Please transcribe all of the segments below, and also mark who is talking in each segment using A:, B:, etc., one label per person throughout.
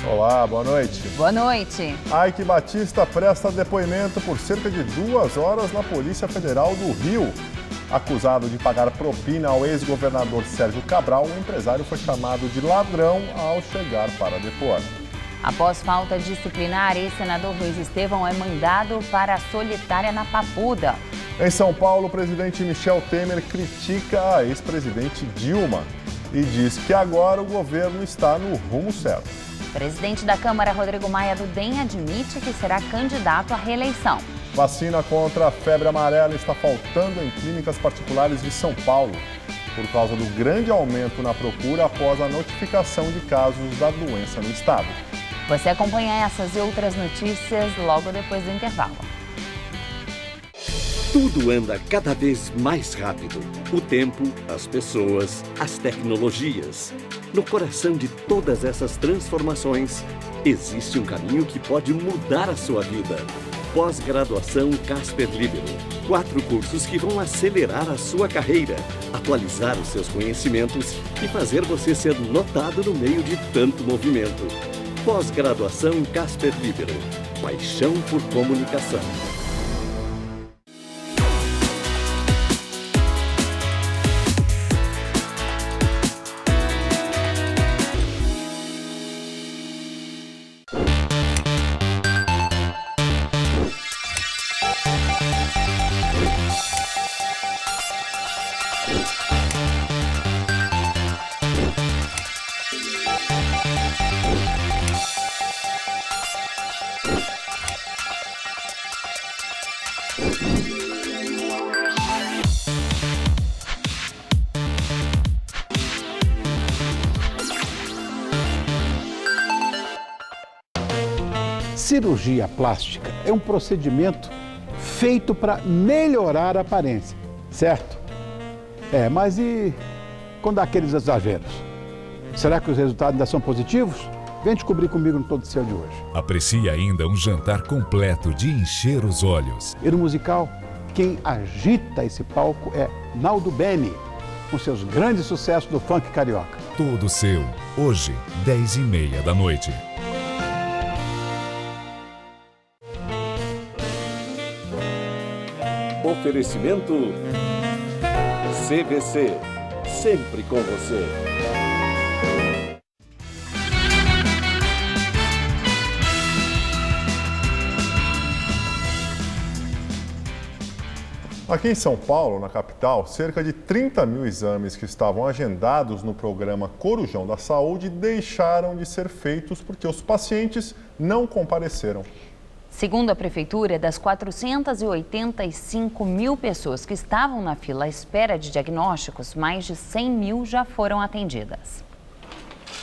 A: Olá, boa noite.
B: Boa noite.
A: Aike Batista presta depoimento por cerca de 2 horas na Polícia Federal do Rio. Acusado de pagar propina ao ex-governador Sérgio Cabral, o empresário foi chamado de ladrão ao chegar para depor.
B: Após falta disciplinar, ex-senador Luiz Estevão é mandado para a solitária na Papuda.
A: Em São Paulo, o presidente Michel Temer critica a ex-presidente Dilma e diz que agora o governo está no rumo certo.
B: O presidente da Câmara, Rodrigo Maia do DEM, admite que será candidato à reeleição.
A: Vacina contra a febre amarela está faltando em clínicas particulares de São Paulo, por causa do grande aumento na procura após a notificação de casos da doença no estado.
B: Você acompanha essas e outras notícias logo depois do intervalo.
C: Tudo anda cada vez mais rápido. O tempo, as pessoas, as tecnologias. No coração de todas essas transformações, existe um caminho que pode mudar a sua vida. Pós-graduação Casper Libero. 4 cursos que vão acelerar a sua carreira, atualizar os seus conhecimentos e fazer você ser notado no meio de tanto movimento. Pós-graduação Casper Libero. Paixão por comunicação.
D: Cirurgia plástica é um procedimento feito para melhorar a aparência, certo? Mas e quando há aqueles exageros? Será que os resultados ainda são positivos? Vem descobrir comigo no Todo Seu de hoje.
E: Aprecie ainda um jantar completo de encher os olhos.
D: E no musical, quem agita esse palco é Naldo Beni, com seus grandes sucessos do funk carioca.
E: Todo Seu, hoje, 10h30 da noite.
C: Oferecimento CVC, sempre com você.
A: Aqui em São Paulo, na capital, cerca de 30 mil exames que estavam agendados no programa Corujão da Saúde deixaram de ser feitos porque os pacientes não compareceram.
B: Segundo a Prefeitura, das 485 mil pessoas que estavam na fila à espera de diagnósticos, mais de 100 mil já foram atendidas.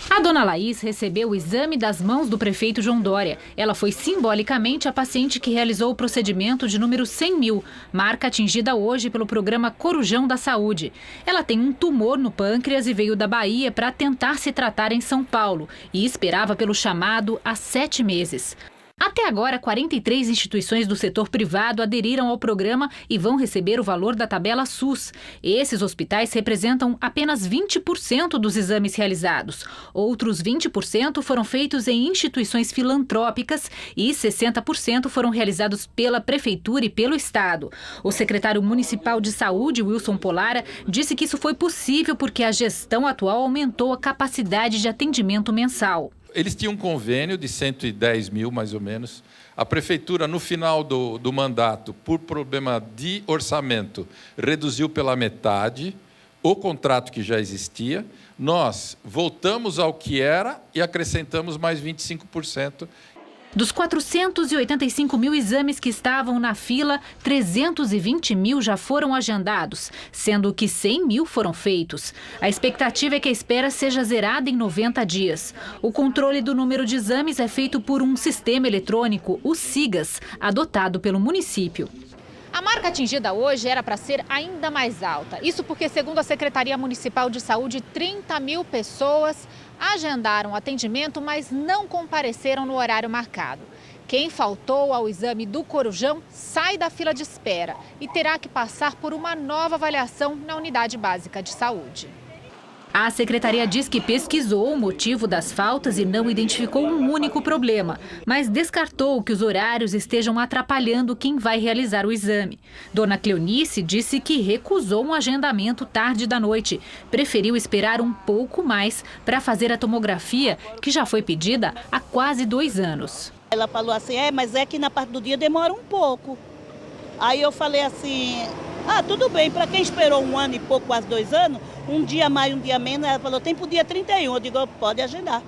F: A dona Laís recebeu o exame das mãos do prefeito João Dória. Ela foi simbolicamente a paciente que realizou o procedimento de número 100 mil, marca atingida hoje pelo programa Corujão da Saúde. Ela tem um tumor no pâncreas e veio da Bahia para tentar se tratar em São Paulo e esperava pelo chamado há 7 meses. Até agora, 43 instituições do setor privado aderiram ao programa e vão receber o valor da tabela SUS. Esses hospitais representam apenas 20% dos exames realizados. Outros 20% foram feitos em instituições filantrópicas e 60% foram realizados pela Prefeitura e pelo Estado. O secretário municipal de saúde, Wilson Polara, disse que isso foi possível porque a gestão atual aumentou a capacidade de atendimento mensal.
G: Eles tinham um convênio de 110 mil, mais ou menos. A prefeitura, no final do mandato, por problema de orçamento, reduziu pela metade o contrato que já existia. Nós voltamos ao que era e acrescentamos mais 25%.
F: Dos 485 mil exames que estavam na fila, 320 mil já foram agendados, sendo que 100 mil foram feitos. A expectativa é que a espera seja zerada em 90 dias. O controle do número de exames é feito por um sistema eletrônico, o SIGAS, adotado pelo município.
H: A marca atingida hoje era para ser ainda mais alta. Isso porque, segundo a Secretaria Municipal de Saúde, 30 mil pessoas agendaram atendimento, mas não compareceram no horário marcado. Quem faltou ao exame do Corujão sai da fila de espera e terá que passar por uma nova avaliação na unidade básica de saúde.
F: A secretaria diz que pesquisou o motivo das faltas e não identificou um único problema, mas descartou que os horários estejam atrapalhando quem vai realizar o exame. Dona Cleonice disse que recusou um agendamento tarde da noite. Preferiu esperar um pouco mais para fazer a tomografia, que já foi pedida há quase 2 anos.
I: Ela falou assim, mas é que na parte do dia demora um pouco. Aí eu falei assim, tudo bem, para quem esperou 1 ano e pouco, quase 2 anos, um dia mais, um dia menos, ela falou, tem para o dia 31, eu digo, pode agendar.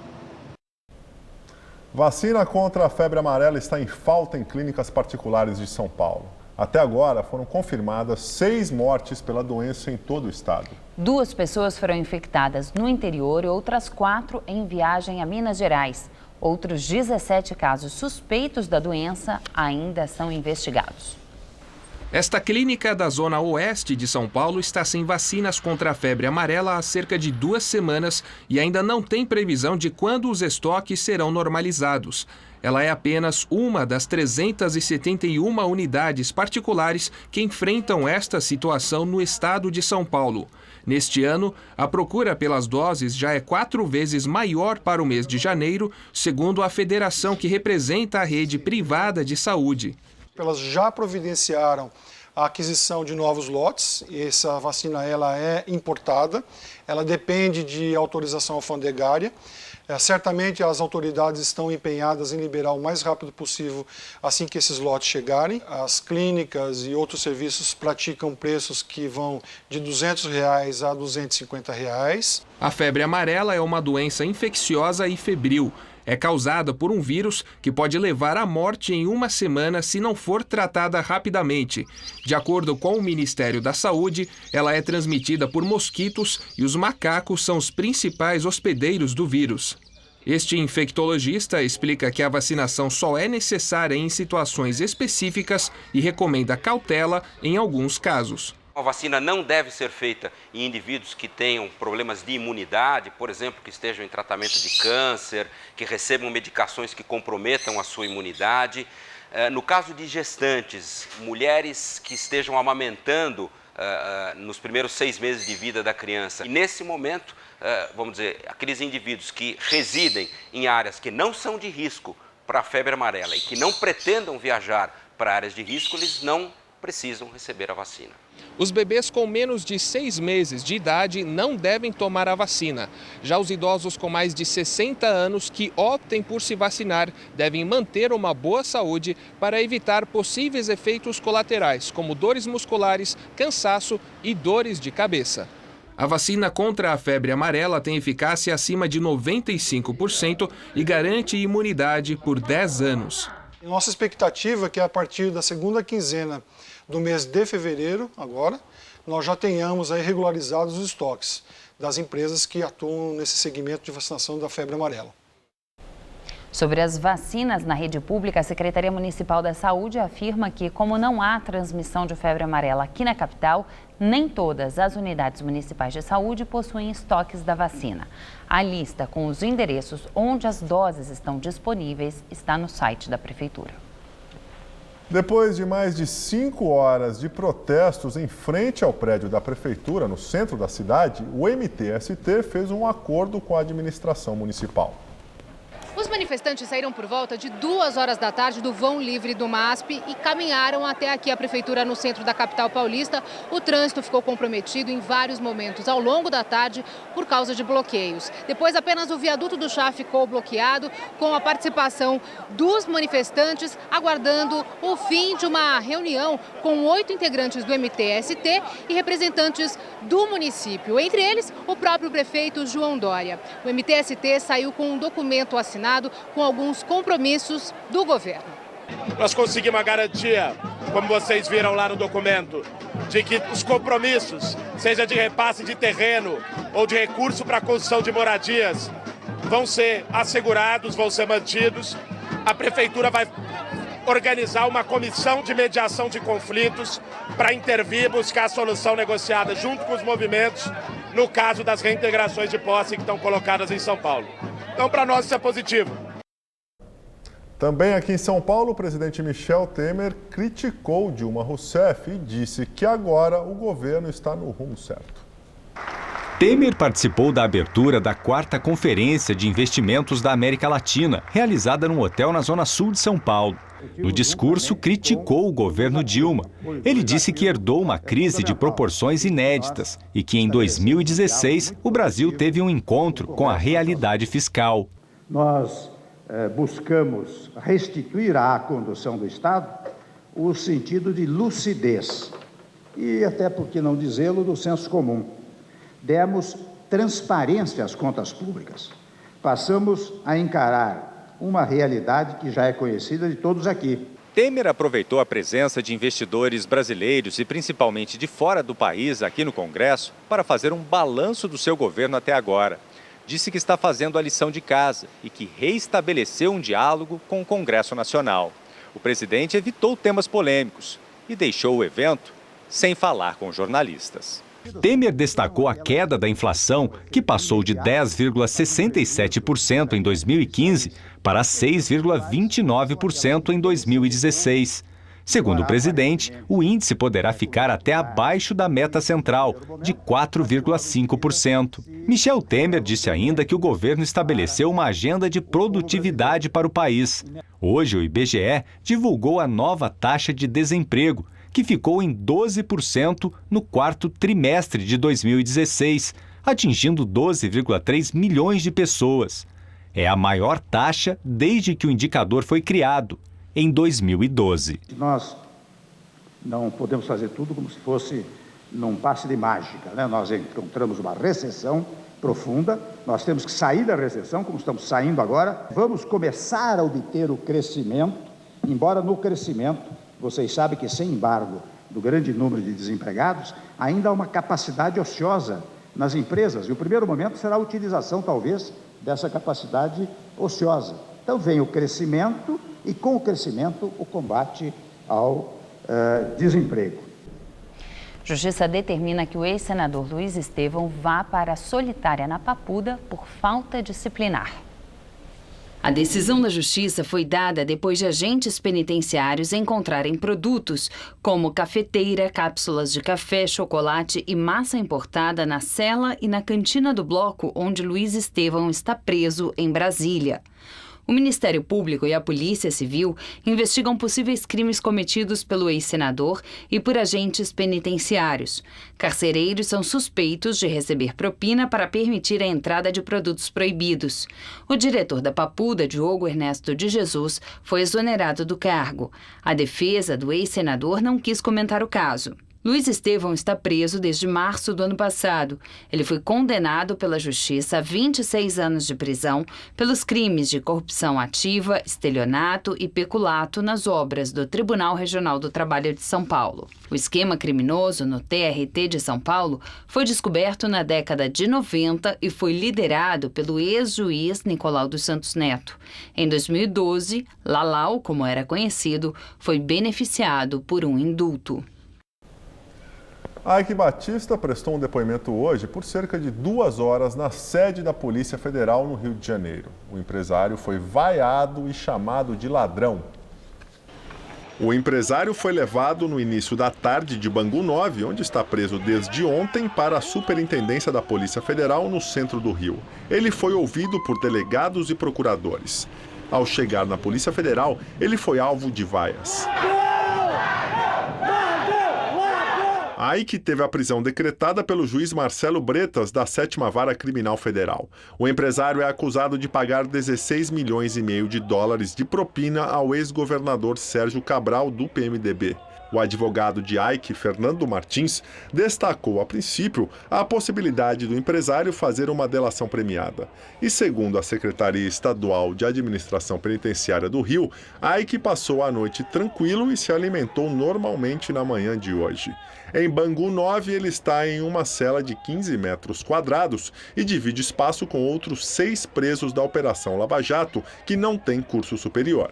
A: Vacina contra a febre amarela está em falta em clínicas particulares de São Paulo. Até agora foram confirmadas 6 mortes pela doença em todo o estado.
B: 2 pessoas foram infectadas no interior e outras 4 em viagem a Minas Gerais. Outros 17 casos suspeitos da doença ainda são investigados.
J: Esta clínica da zona oeste de São Paulo está sem vacinas contra a febre amarela há cerca de 2 semanas e ainda não tem previsão de quando os estoques serão normalizados. Ela é apenas uma das 371 unidades particulares que enfrentam esta situação no estado de São Paulo. Neste ano, a procura pelas doses já é 4 vezes maior para o mês de janeiro, segundo a federação que representa a rede privada de saúde.
K: Elas já providenciaram a aquisição de novos lotes. Essa vacina ela é importada, ela depende de autorização alfandegária. Certamente as autoridades estão empenhadas em liberar o mais rápido possível assim que esses lotes chegarem. As clínicas e outros serviços praticam preços que vão de R$ 200 a R$ 250.
J: A febre amarela é uma doença infecciosa e febril. É causada por um vírus que pode levar à morte em 1 semana se não for tratada rapidamente. De acordo com o Ministério da Saúde, ela é transmitida por mosquitos e os macacos são os principais hospedeiros do vírus. Este infectologista explica que a vacinação só é necessária em situações específicas e recomenda cautela em alguns casos.
L: A vacina não deve ser feita em indivíduos que tenham problemas de imunidade, por exemplo, que estejam em tratamento de câncer, que recebam medicações que comprometam a sua imunidade. No caso de gestantes, mulheres que estejam amamentando nos primeiros 6 meses de vida da criança. E nesse momento, vamos dizer, aqueles indivíduos que residem em áreas que não são de risco para a febre amarela e que não pretendam viajar para áreas de risco, eles não precisam receber a vacina.
J: Os bebês com menos de 6 meses de idade não devem tomar a vacina. Já os idosos com mais de 60 anos que optem por se vacinar devem manter uma boa saúde para evitar possíveis efeitos colaterais, como dores musculares, cansaço e dores de cabeça. A vacina contra a febre amarela tem eficácia acima de 95% e garante imunidade por 10 anos.
K: Nossa expectativa é que a partir da segunda quinzena do mês de fevereiro, agora, nós já tenhamos aí regularizados os estoques das empresas que atuam nesse segmento de vacinação da febre amarela.
B: Sobre as vacinas na rede pública, a Secretaria Municipal da Saúde afirma que, como não há transmissão de febre amarela aqui na capital, nem todas as unidades municipais de saúde possuem estoques da vacina. A lista com os endereços onde as doses estão disponíveis está no site da Prefeitura.
A: Depois de mais de 5 horas de protestos em frente ao prédio da Prefeitura, no centro da cidade, o MTST fez um acordo com a administração municipal.
M: Os manifestantes saíram por volta de 2 horas da tarde do vão livre do MASP e caminharam até aqui a Prefeitura no centro da capital paulista. O trânsito ficou comprometido em vários momentos ao longo da tarde por causa de bloqueios. Depois, apenas o viaduto do Chá ficou bloqueado com a participação dos manifestantes, aguardando o fim de uma reunião com 8 integrantes do MTST e representantes do município. Entre eles, o próprio prefeito João Dória. O MTST saiu com um documento assinado com alguns compromissos do governo.
N: Nós conseguimos a garantia, como vocês viram lá no documento, de que os compromissos, seja de repasse de terreno ou de recurso para a construção de moradias, vão ser assegurados, vão ser mantidos. A Prefeitura vai organizar uma comissão de mediação de conflitos para intervir, buscar a solução negociada junto com os movimentos, no caso das reintegrações de posse que estão colocadas em São Paulo. Então, para nós, isso é positivo.
A: Também aqui em São Paulo, o presidente Michel Temer criticou Dilma Rousseff e disse que agora o governo está no rumo certo.
O: Temer participou da abertura da 4ª Conferência de Investimentos da América Latina, realizada num hotel na zona sul de São Paulo. No discurso, criticou o governo Dilma. Ele disse que herdou uma crise de proporções inéditas e que em 2016 o Brasil teve um encontro com a realidade fiscal.
P: Nós buscamos restituir à condução do Estado o sentido de lucidez e, até por que não dizê-lo, do senso comum. Demos transparência às contas públicas. Passamos a encarar uma realidade que já é conhecida de todos aqui.
Q: Temer aproveitou a presença de investidores brasileiros e principalmente de fora do país aqui no Congresso para fazer um balanço do seu governo até agora. Disse que está fazendo a lição de casa e que reestabeleceu um diálogo com o Congresso Nacional. O presidente evitou temas polêmicos e deixou o evento sem falar com jornalistas.
O: Temer destacou a queda da inflação, que passou de 10,67% em 2015 para 6,29% em 2016. Segundo o presidente, o índice poderá ficar até abaixo da meta central, de 4,5%. Michel Temer disse ainda que o governo estabeleceu uma agenda de produtividade para o país. Hoje, o IBGE divulgou a nova taxa de desemprego, que ficou em 12% no 4º trimestre de 2016, atingindo 12,3 milhões de pessoas. É a maior taxa desde que o indicador foi criado, em 2012.
P: Nós não podemos fazer tudo como se fosse num passe de mágica, né? Nós encontramos uma recessão profunda, nós temos que sair da recessão, como estamos saindo agora. Vamos começar a obter o crescimento, embora no crescimento, vocês sabem que sem embargo do grande número de desempregados, ainda há uma capacidade ociosa nas empresas. E o primeiro momento será a utilização, talvez, dessa capacidade ociosa. Então vem o crescimento e, com o crescimento, o combate ao desemprego.
B: Justiça determina que o ex-senador Luiz Estevão vá para a solitária na Papuda por falta disciplinar. A decisão da Justiça foi dada depois de agentes penitenciários encontrarem produtos como cafeteira, cápsulas de café, chocolate e massa importada na cela e na cantina do bloco onde Luiz Estevão está preso em Brasília. O Ministério Público e a Polícia Civil investigam possíveis crimes cometidos pelo ex-senador e por agentes penitenciários. Carcereiros são suspeitos de receber propina para permitir a entrada de produtos proibidos. O diretor da Papuda, Diogo Ernesto de Jesus, foi exonerado do cargo. A defesa do ex-senador não quis comentar o caso. Luiz Estevão está preso desde março do ano passado. Ele foi condenado pela Justiça a 26 anos de prisão pelos crimes de corrupção ativa, estelionato e peculato nas obras do Tribunal Regional do Trabalho de São Paulo. O esquema criminoso no TRT de São Paulo foi descoberto na década de 90 e foi liderado pelo ex-juiz Nicolau dos Santos Neto. Em 2012, Lalau, como era conhecido, foi beneficiado por um indulto.
A: Ike Batista prestou um depoimento hoje por cerca de 2 horas na sede da Polícia Federal no Rio de Janeiro. O empresário foi vaiado e chamado de ladrão. O empresário foi levado no início da tarde de Bangu 9, onde está preso desde ontem, para a Superintendência da Polícia Federal no centro do Rio. Ele foi ouvido por delegados e procuradores. Ao chegar na Polícia Federal, ele foi alvo de vaias. Ike teve a prisão decretada pelo juiz Marcelo Bretas, da 7ª Vara Criminal Federal. O empresário é acusado de pagar 16,5 milhões de dólares de propina ao ex-governador Sérgio Cabral, do PMDB. O advogado de Ike, Fernando Martins, destacou a princípio a possibilidade do empresário fazer uma delação premiada. E segundo a Secretaria Estadual de Administração Penitenciária do Rio, Ike passou a noite tranquilo e se alimentou normalmente na manhã de hoje. Em Bangu 9, ele está em uma cela de 15 metros quadrados e divide espaço com outros 6 presos da Operação Lava Jato, que não têm curso superior.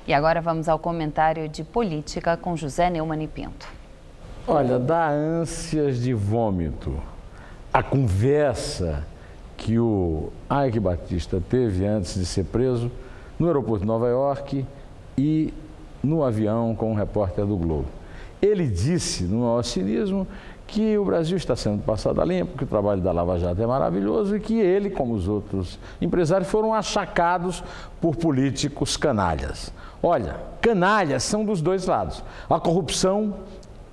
B: E agora vamos ao comentário de política com José Neumann e Pinto.
R: Olha, dá ânsias de vômito a conversa que o Ike Batista teve antes de ser preso no aeroporto de Nova York e no avião com um repórter do Globo. Ele disse, no maior cinismo, que o Brasil está sendo passado a limpo, que o trabalho da Lava Jato é maravilhoso e que ele, como os outros empresários, foram achacados por políticos canalhas. Olha, canalhas são dos dois lados. A corrupção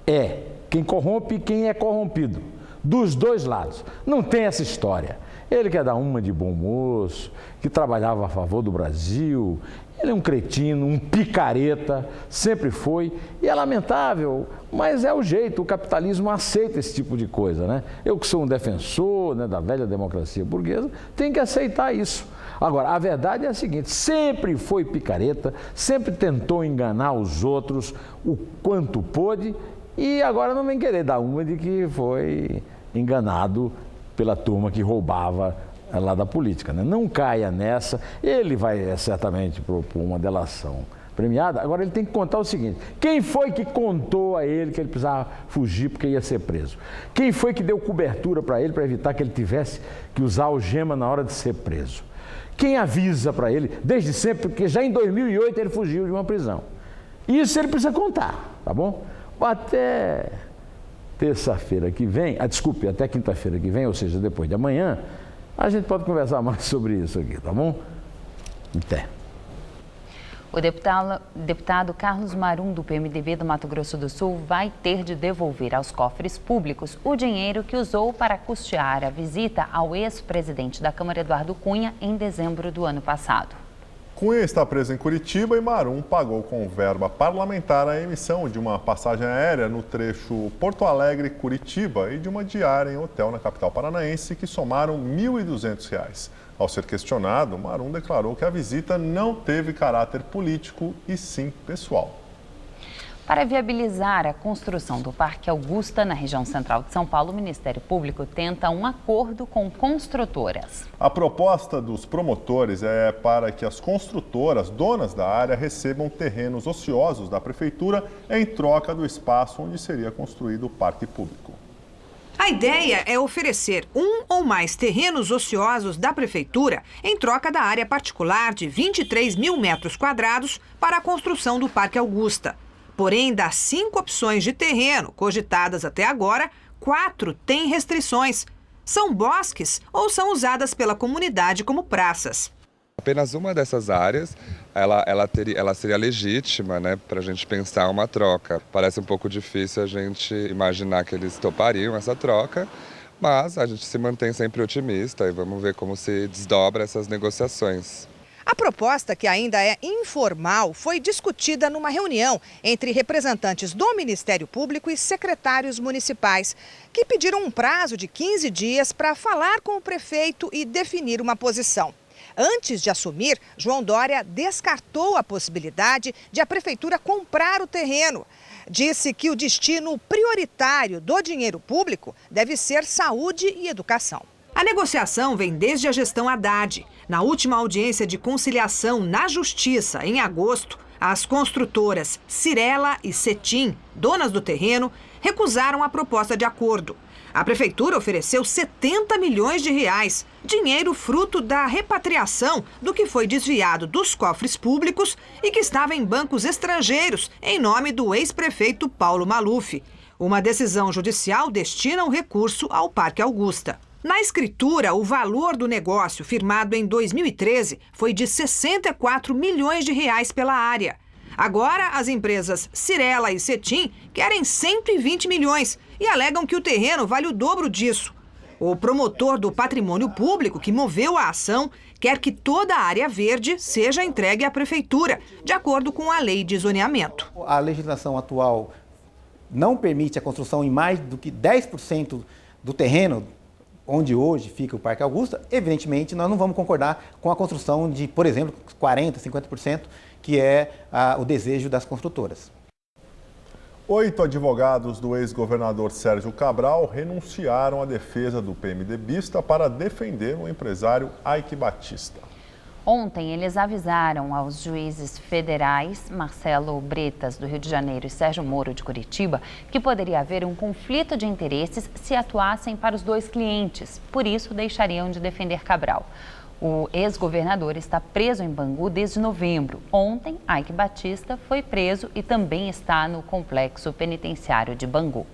R: é quem corrompe e quem é corrompido. Dos dois lados. Não tem essa história. Ele quer dar uma de bom moço, que trabalhava a favor do Brasil. Ele é um cretino, um picareta, sempre foi. E é lamentável, mas é o jeito. O capitalismo aceita esse tipo de coisa, né? Eu que sou um defensor, né, da velha democracia burguesa, tenho que aceitar isso. Agora, a verdade é a seguinte, sempre foi picareta, sempre tentou enganar os outros o quanto pôde e agora não vem querer dar uma de que foi enganado pela turma que roubava lá da política, né? Não caia nessa, ele vai certamente propor uma delação premiada, agora ele tem que contar o seguinte, quem foi que contou a ele que ele precisava fugir porque ia ser preso? Quem foi que deu cobertura para ele para evitar que ele tivesse que usar algema na hora de ser preso? Quem avisa para ele, desde sempre, porque já em 2008 ele fugiu de uma prisão. Isso ele precisa contar, tá bom? Até terça-feira que vem, desculpe, até quinta-feira que vem, ou seja, depois de amanhã, a gente pode conversar mais sobre isso aqui, tá bom? Até.
B: O deputado Carlos Marum, do PMDB do Mato Grosso do Sul, vai ter de devolver aos cofres públicos o dinheiro que usou para custear a visita ao ex-presidente da Câmara, Eduardo Cunha, em dezembro do ano passado.
A: Cunha está preso em Curitiba e Marum pagou com verba parlamentar a emissão de uma passagem aérea no trecho Porto Alegre-Curitiba e de uma diária em hotel na capital paranaense que somaram R$ 1.200. Ao ser questionado, Marum declarou que a visita não teve caráter político e sim pessoal.
B: Para viabilizar a construção do Parque Augusta na região central de São Paulo, o Ministério Público tenta um acordo com construtoras.
A: A proposta dos promotores é para que as construtoras, donas da área, recebam terrenos ociosos da Prefeitura em troca do espaço onde seria construído o parque público.
S: A ideia é oferecer um ou mais terrenos ociosos da Prefeitura em troca da área particular de 23 mil metros quadrados para a construção do Parque Augusta. Porém, das 5 opções de terreno cogitadas até agora, 4 têm restrições. São bosques ou são usadas pela comunidade como praças.
T: Apenas uma dessas áreas, ela seria legítima, né, para a gente pensar uma troca. Parece um pouco difícil a gente imaginar que eles topariam essa troca, mas a gente se mantém sempre otimista e vamos ver como se desdobra essas negociações.
S: A proposta, que ainda é informal, foi discutida numa reunião entre representantes do Ministério Público e secretários municipais, que pediram um prazo de 15 dias para falar com o prefeito e definir uma posição. Antes de assumir, João Dória descartou a possibilidade de a prefeitura comprar o terreno. Disse que o destino prioritário do dinheiro público deve ser saúde e educação. A negociação vem desde a gestão Haddad. Na última audiência de conciliação na Justiça, em agosto, as construtoras Cirela e Cetim, donas do terreno, recusaram a proposta de acordo. A prefeitura ofereceu 70 milhões de reais, dinheiro fruto da repatriação do que foi desviado dos cofres públicos e que estava em bancos estrangeiros, em nome do ex-prefeito Paulo Maluf. Uma decisão judicial destina o recurso ao Parque Augusta. Na escritura, o valor do negócio, firmado em 2013, foi de 64 milhões de reais pela área. Agora, as empresas Cirela e Cetim querem 120 milhões e alegam que o terreno vale o dobro disso. O promotor do patrimônio público que moveu a ação quer que toda a área verde seja entregue à prefeitura, de acordo com a lei de zoneamento.
U: A legislação atual não permite a construção em mais do que 10% do terreno onde hoje fica o Parque Augusta. Evidentemente, nós não vamos concordar com a construção de, por exemplo, 40%, 50%, que é o desejo das construtoras.
A: 8 advogados do ex-governador Sérgio Cabral renunciaram à defesa do PMDBista para defender o empresário Eike Batista.
B: Ontem, eles avisaram aos juízes federais Marcelo Bretas, do Rio de Janeiro, e Sérgio Moro, de Curitiba, que poderia haver um conflito de interesses se atuassem para os dois clientes. Por isso, deixariam de defender Cabral. O ex-governador está preso em Bangu desde novembro. Ontem, Eike Batista foi preso e também está no complexo penitenciário de Bangu.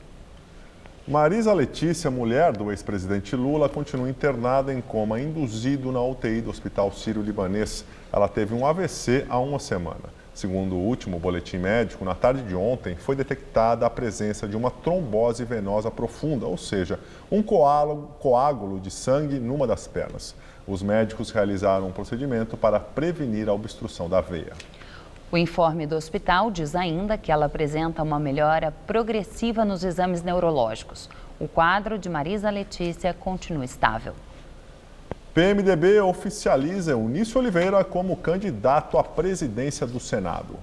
A: Marisa Letícia, mulher do ex-presidente Lula, continua internada em coma induzido na UTI do Hospital Sírio-Libanês. Ela teve um AVC há uma semana. Segundo o último boletim médico, na tarde de ontem foi detectada a presença de uma trombose venosa profunda, ou seja, um coágulo de sangue numa das pernas. Os médicos realizaram um procedimento para prevenir a obstrução da veia.
B: O informe do hospital diz ainda que ela apresenta uma melhora progressiva nos exames neurológicos. O quadro de Marisa Letícia continua estável.
A: PMDB oficializa Eunício Oliveira como candidato à presidência do Senado.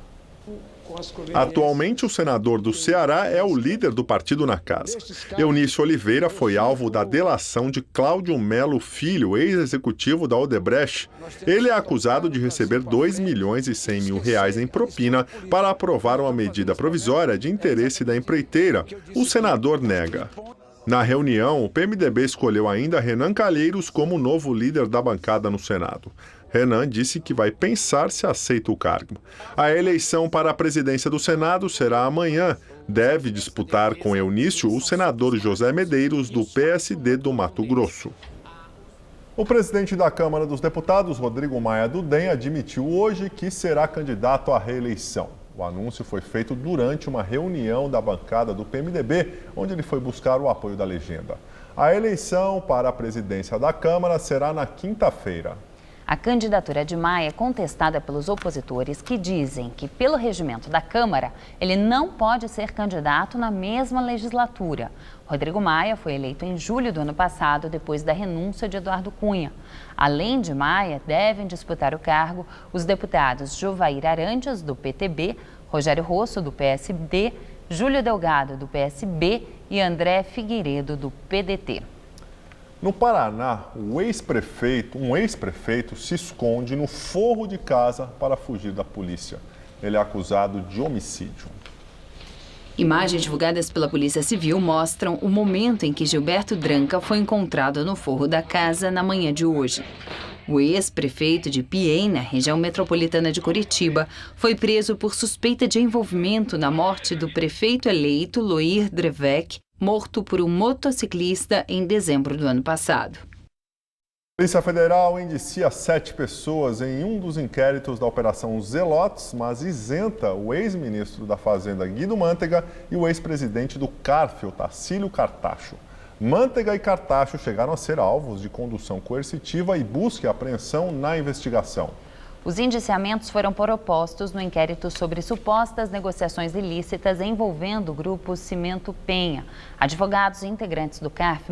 A: Atualmente, o senador do Ceará é o líder do partido na casa. Eunício Oliveira foi alvo da delação de Cláudio Melo Filho, ex-executivo da Odebrecht. Ele é acusado de receber R$2.100.000 em propina para aprovar uma medida provisória de interesse da empreiteira. O senador nega. Na reunião, o PMDB escolheu ainda Renan Calheiros como novo líder da bancada no Senado. Renan disse que vai pensar se aceita o cargo. A eleição para a presidência do Senado será amanhã. Deve disputar com Eunício o senador José Medeiros, do PSD do Mato Grosso. O presidente da Câmara dos Deputados, Rodrigo Maia do DEM, admitiu hoje que será candidato à reeleição. O anúncio foi feito durante uma reunião da bancada do PMDB, onde ele foi buscar o apoio da legenda. A eleição para a presidência da Câmara será na quinta-feira.
B: A candidatura de Maia é contestada pelos opositores que dizem que, pelo regimento da Câmara, ele não pode ser candidato na mesma legislatura. Rodrigo Maia foi eleito em julho do ano passado, depois da renúncia de Eduardo Cunha. Além de Maia, devem disputar o cargo os deputados Jovair Arantes, do PTB, Rogério Rosso, do PSD, Júlio Delgado, do PSB e André Figueiredo, do PDT.
A: No Paraná, um ex-prefeito se esconde no forro de casa para fugir da polícia. Ele é acusado de homicídio.
B: Imagens divulgadas pela Polícia Civil mostram o momento em que Gilberto Dranca foi encontrado no forro da casa na manhã de hoje. O ex-prefeito de Piên, na região metropolitana de Curitiba, foi preso por suspeita de envolvimento na morte do prefeito eleito Loir Drevec, morto por um motociclista em dezembro do ano passado.
A: A Polícia Federal indicia 7 pessoas em um dos inquéritos da Operação Zelotes, mas isenta o ex-ministro da Fazenda Guido Mantega e o ex-presidente do CARF, Otacílio Cartacho. Mantega e Cartacho chegaram a ser alvos de condução coercitiva e busca e apreensão na investigação.
B: Os indiciamentos foram propostos no inquérito sobre supostas negociações ilícitas envolvendo o grupo Cimento Penha. Advogados e integrantes do CARF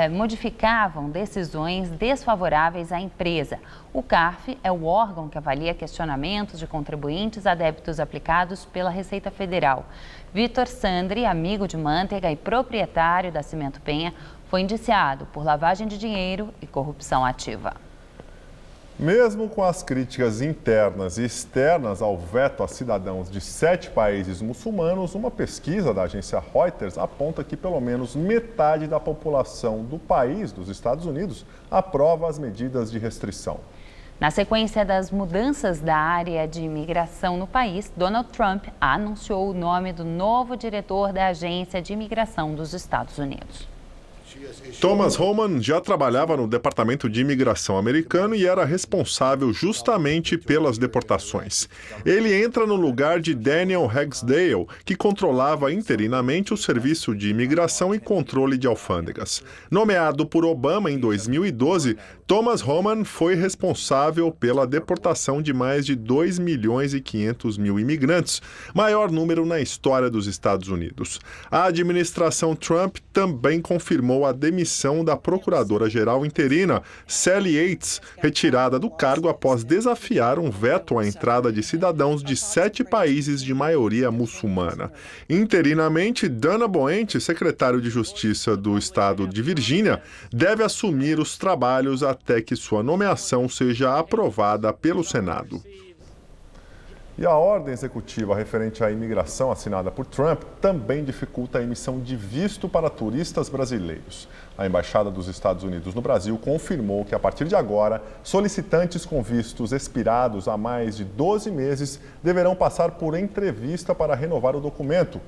B: modificavam decisões desfavoráveis à empresa. O CARF é o órgão que avalia questionamentos de contribuintes a débitos aplicados pela Receita Federal. Vitor Sandri, amigo de Mantega e proprietário da Cimento Penha, foi indiciado por lavagem de dinheiro e corrupção ativa.
A: Mesmo com as críticas internas e externas ao veto a cidadãos de 7 países muçulmanos, uma pesquisa da agência Reuters aponta que pelo menos metade da população do país, dos Estados Unidos, aprova as medidas de restrição.
B: Na sequência das mudanças da área de imigração no país, Donald Trump anunciou o nome do novo diretor da Agência de Imigração dos Estados Unidos.
A: Thomas Homan já trabalhava no Departamento de Imigração americano e era responsável justamente pelas deportações. Ele entra no lugar de Daniel Ragsdale, que controlava interinamente o Serviço de Imigração e Controle de Alfândegas. Nomeado por Obama em 2012, Thomas Homan foi responsável pela deportação de mais de 2.500.000 imigrantes, maior número na história dos Estados Unidos. A administração Trump também confirmou a demissão da procuradora-geral interina, Sally Yates, retirada do cargo após desafiar um veto à entrada de cidadãos de 7 países de maioria muçulmana. Interinamente, Dana Boente, secretário de Justiça do estado de Virgínia, deve assumir os trabalhos até que sua nomeação seja aprovada pelo Senado. E a ordem executiva referente à imigração assinada por Trump também dificulta a emissão de visto para turistas brasileiros. A Embaixada dos Estados Unidos no Brasil confirmou que, a partir de agora, solicitantes com vistos expirados há mais de 12 meses deverão passar por entrevista para renovar o documento.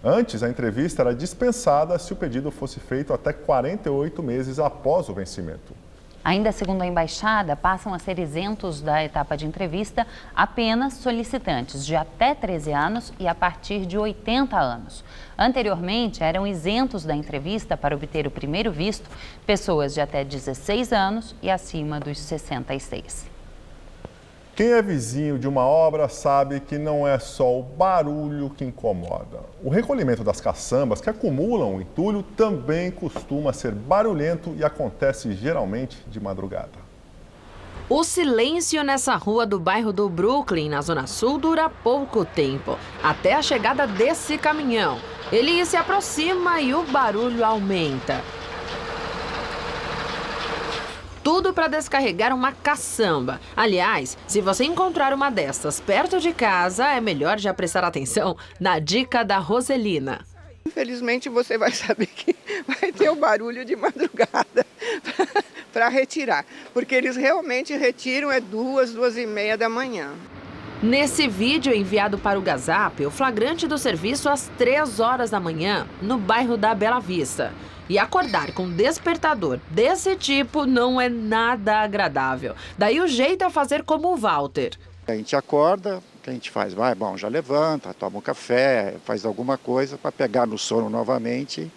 A: Antes, a entrevista era dispensada se o pedido fosse feito até 48 meses após o vencimento.
B: Ainda segundo a embaixada, passam a ser isentos da etapa de entrevista apenas solicitantes de até 13 anos e a partir de 80 anos. Anteriormente, eram isentos da entrevista para obter o primeiro visto pessoas de até 16 anos e acima dos 66.
A: Quem é vizinho de uma obra sabe que não é só o barulho que incomoda. O recolhimento das caçambas que acumulam o entulho também costuma ser barulhento e acontece geralmente de madrugada.
D: O silêncio nessa rua do bairro do Brooklyn, na Zona Sul, dura pouco tempo, até a chegada desse caminhão. Ele se aproxima e o barulho aumenta. Tudo para descarregar uma caçamba. Aliás, se você encontrar uma dessas perto de casa, é melhor já prestar atenção na dica da Roselina.
V: Infelizmente, você vai saber que vai ter o barulho de madrugada para retirar. Porque eles realmente retiram 2h30 da manhã.
D: Nesse vídeo enviado para o Gazap, o flagrante do serviço às 3 horas da manhã, no bairro da Bela Vista. E acordar com um despertador desse tipo não é nada agradável. Daí o jeito é fazer como o Walter.
W: A gente acorda, o que a gente faz? Já levanta, toma um café, faz alguma coisa para pegar no sono novamente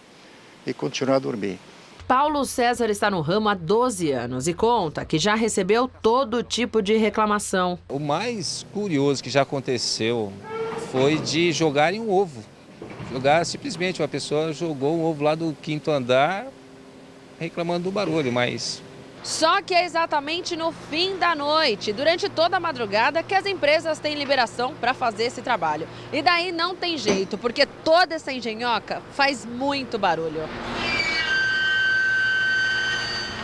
W: e continuar a dormir.
D: Paulo César está no ramo há 12 anos e conta que já recebeu todo tipo de reclamação.
X: O mais curioso que já aconteceu foi de jogarem um ovo. Simplesmente uma pessoa jogou um ovo lá do 5º andar reclamando do barulho, mas...
D: Só que é exatamente no fim da noite, durante toda a madrugada, que as empresas têm liberação para fazer esse trabalho. E daí não tem jeito, porque toda essa engenhoca faz muito barulho.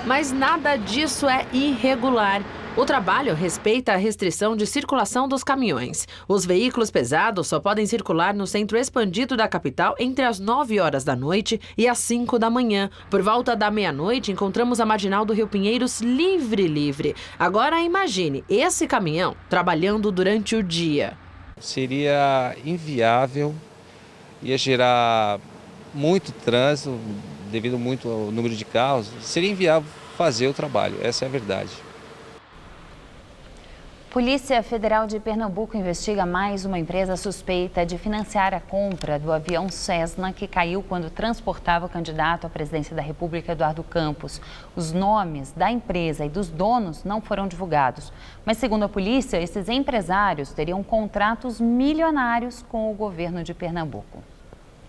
D: Mas nada disso é irregular. O trabalho respeita a restrição de circulação dos caminhões. Os veículos pesados só podem circular no centro expandido da capital entre as 9 horas da noite e as 5 da manhã. Por volta da meia-noite, encontramos a marginal do Rio Pinheiros livre. Agora imagine esse caminhão trabalhando durante o dia.
X: Seria inviável, ia gerar muito trânsito, devido muito ao número de carros. Seria inviável fazer o trabalho, essa é a verdade.
B: Polícia Federal de Pernambuco investiga mais uma empresa suspeita de financiar a compra do avião Cessna que caiu quando transportava o candidato à presidência da República, Eduardo Campos. Os nomes da empresa e dos donos não foram divulgados, mas segundo a polícia, esses empresários teriam contratos milionários com o governo de Pernambuco.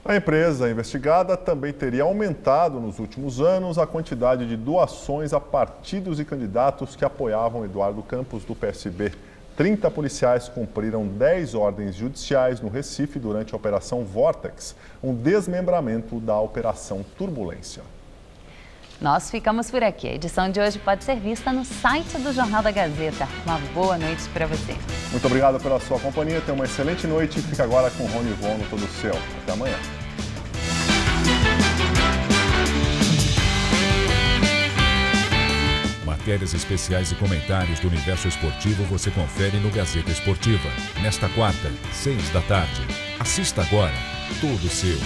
A: A empresa investigada também teria aumentado nos últimos anos a quantidade de doações a partidos e candidatos que apoiavam Eduardo Campos do PSB. 30 policiais cumpriram 10 ordens judiciais no Recife durante a Operação Vortex, um desmembramento da Operação Turbulência.
B: Nós ficamos por aqui. A edição de hoje pode ser vista no site do Jornal da Gazeta. Uma boa noite para você.
A: Muito obrigado pela sua companhia. Tenha uma excelente noite. Fica agora com Rony Von no Todo Seu. Até amanhã.
E: Matérias especiais e comentários do universo esportivo você confere no Gazeta Esportiva. Nesta quarta, 6 da tarde. Assista agora. Todo Seu.